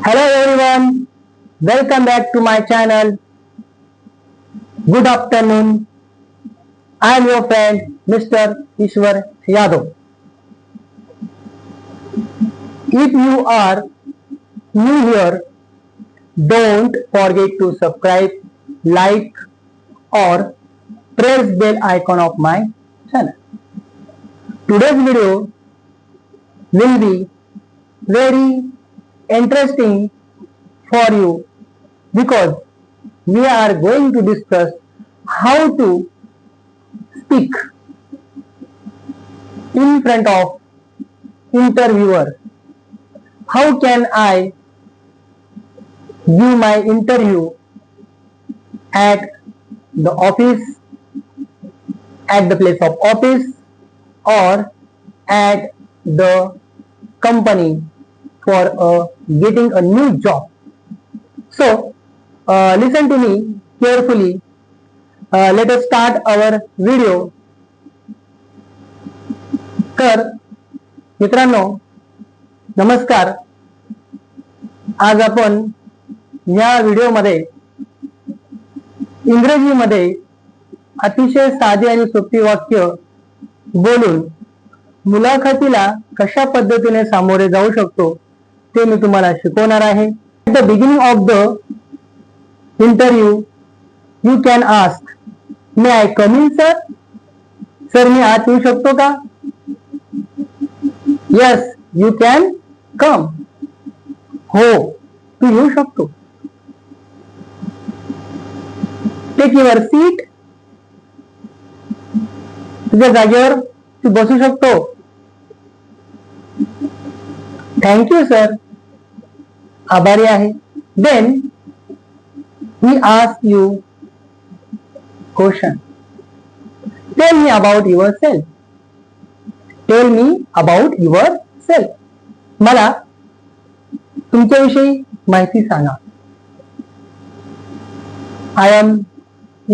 Hello everyone, welcome back to my channel. Good afternoon. I am your friend Mr. Ishwar Yadav. If you are new here, don't forget to subscribe, like or press bell icon of my channel. Today's video will be very interesting for you because we are going to discuss how to speak in front of interviewer. How can I give my interview at the office, at the place of office or at the company for getting a new job. So listen to me carefully. Let us start our video. तर मित्रांनो नमस्कार. आज आपण या व्हिडिओमध्ये इंग्रजीमध्ये अतिशय साधी आणि सोपी वाक्य बोलून मुलाखतीला कशा पद्धतीने सामोरे जाऊ शकतो ते मी तुम्हाला शिकवणार आहे. At the beginning of the interview, you can ask, "May I come in, sir?" Sir मी आत येऊ शकतो का? Yes, you can come. हो, तू येऊ शकतो. Take your seat. तुझ्या जागेवर तू बसू शकतो. Thank you, sir. आभारी आहे. Then he asks you question. Tell me about yourself. Tell me about yourself. मला तुमच्याविषयी माहिती सांगा. I am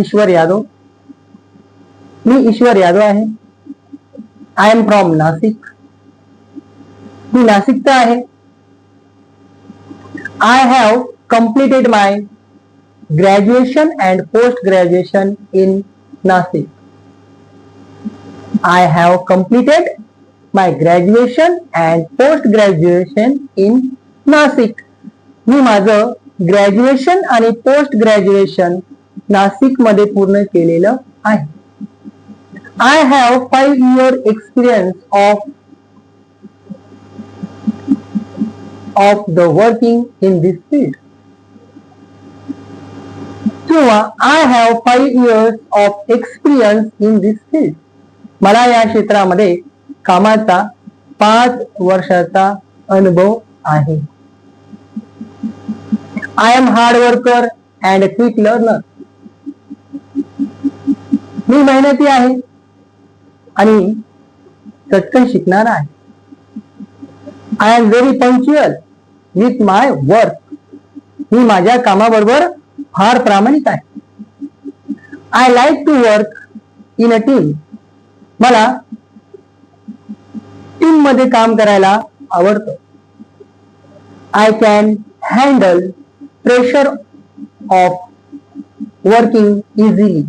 ईश्वर यादव. मी ईश्वर यादव आहे. I am from Nashik. मी नाशिकचा आहे. I have completed my graduation and post graduation in Nashik. I have completed my graduation and post graduation in Nashik. मी माझं graduation आणि post graduation Nashik मध्ये पूर्ण केलेलं आहे. I have 5-year experience of the working in this field. किंवा I have 5 years of experience in this field. मला या क्षेत्रामध्ये कामाचा 5 वर्षाचा अनुभव आहे. I am hard worker and a quick learner. मी मेहनती आहे आणि चटकन शिकणार आहे. I am very punctual with my work. मी माझ्या कामाबरोबर फार प्रामाणिक आहे. I like to work in a team. मला टीम मध्ये काम करायला आवडतं. I can handle pressure of working easily.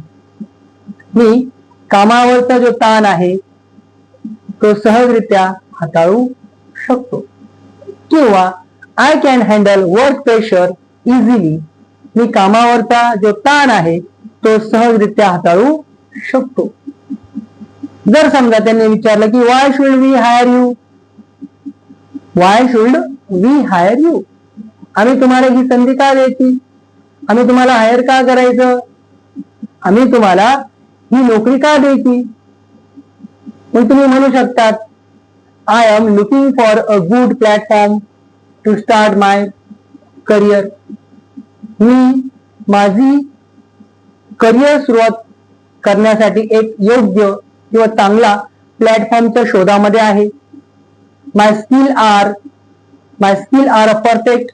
मी कामावरचा जो ताण आहे तो सहजरित्या हाताळू शकतो. किंवा I can handle work pressure easily. मी कामावरचा जो ताण आहे तो सहजरित्या हाताळू शकतो. जर समजा त्यांनी विचारलं की why should we hire you? Why should we hire you? आम्ही तुम्हाला ही संधी का द्यायची? आम्ही तुम्हाला हायर का करायचं? आम्ही तुम्हाला ही नोकरी का द्यायची? मग तुम्ही म्हणू शकतात I am looking for a good platform to start my career. मी माझी करिअर सुरुवात करण्यासाठी एक योग्य किंवा चांगला प्लॅटफॉर्मच्या शोधामध्ये आहे. My skill are a perfect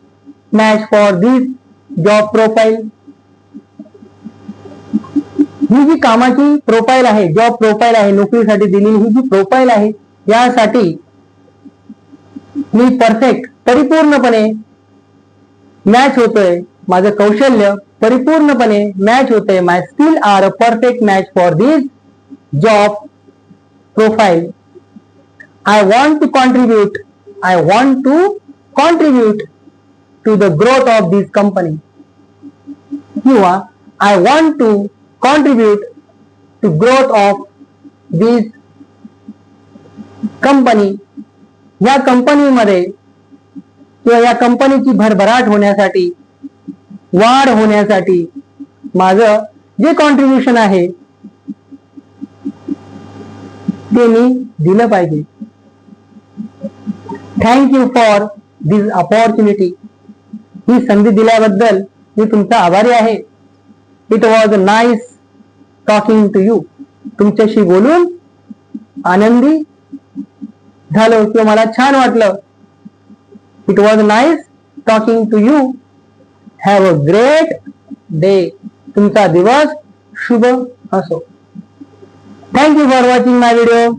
match for this job profile. ही जी कामाची प्रोफाईल आहे, जॉब प्रोफाईल आहे, नोकरीसाठी दिलेली ही जी प्रोफाईल आहे यासाठी मी परफेक्ट परिपूर्णपणे मॅच होतोय, माझं कौशल्य परिपूर्णपणे मॅच होतंय. My skill are a perfect match for this job profile. I want to contribute to the growth of this company. किंवा I want to contribute to growth of this company. या कंपनीमध्ये किंवा या कंपनीची भरभराट होण्यासाठी, वाढ होण्यासाठी माझं जे कॉन्ट्रीब्युशन आहे ते मी दिलं पाहिजे. Thank you for this opportunity. ही संधी दिल्याबद्दल मी तुमचा आभारी आहे. It was nice talking to you. तुमच्याशी बोलून आनंदी झालो किंवा मला छान वाटलं. It was nice talking to you. Have a great day. तुमचा दिवस शुभ असो. Thank you for watching my video.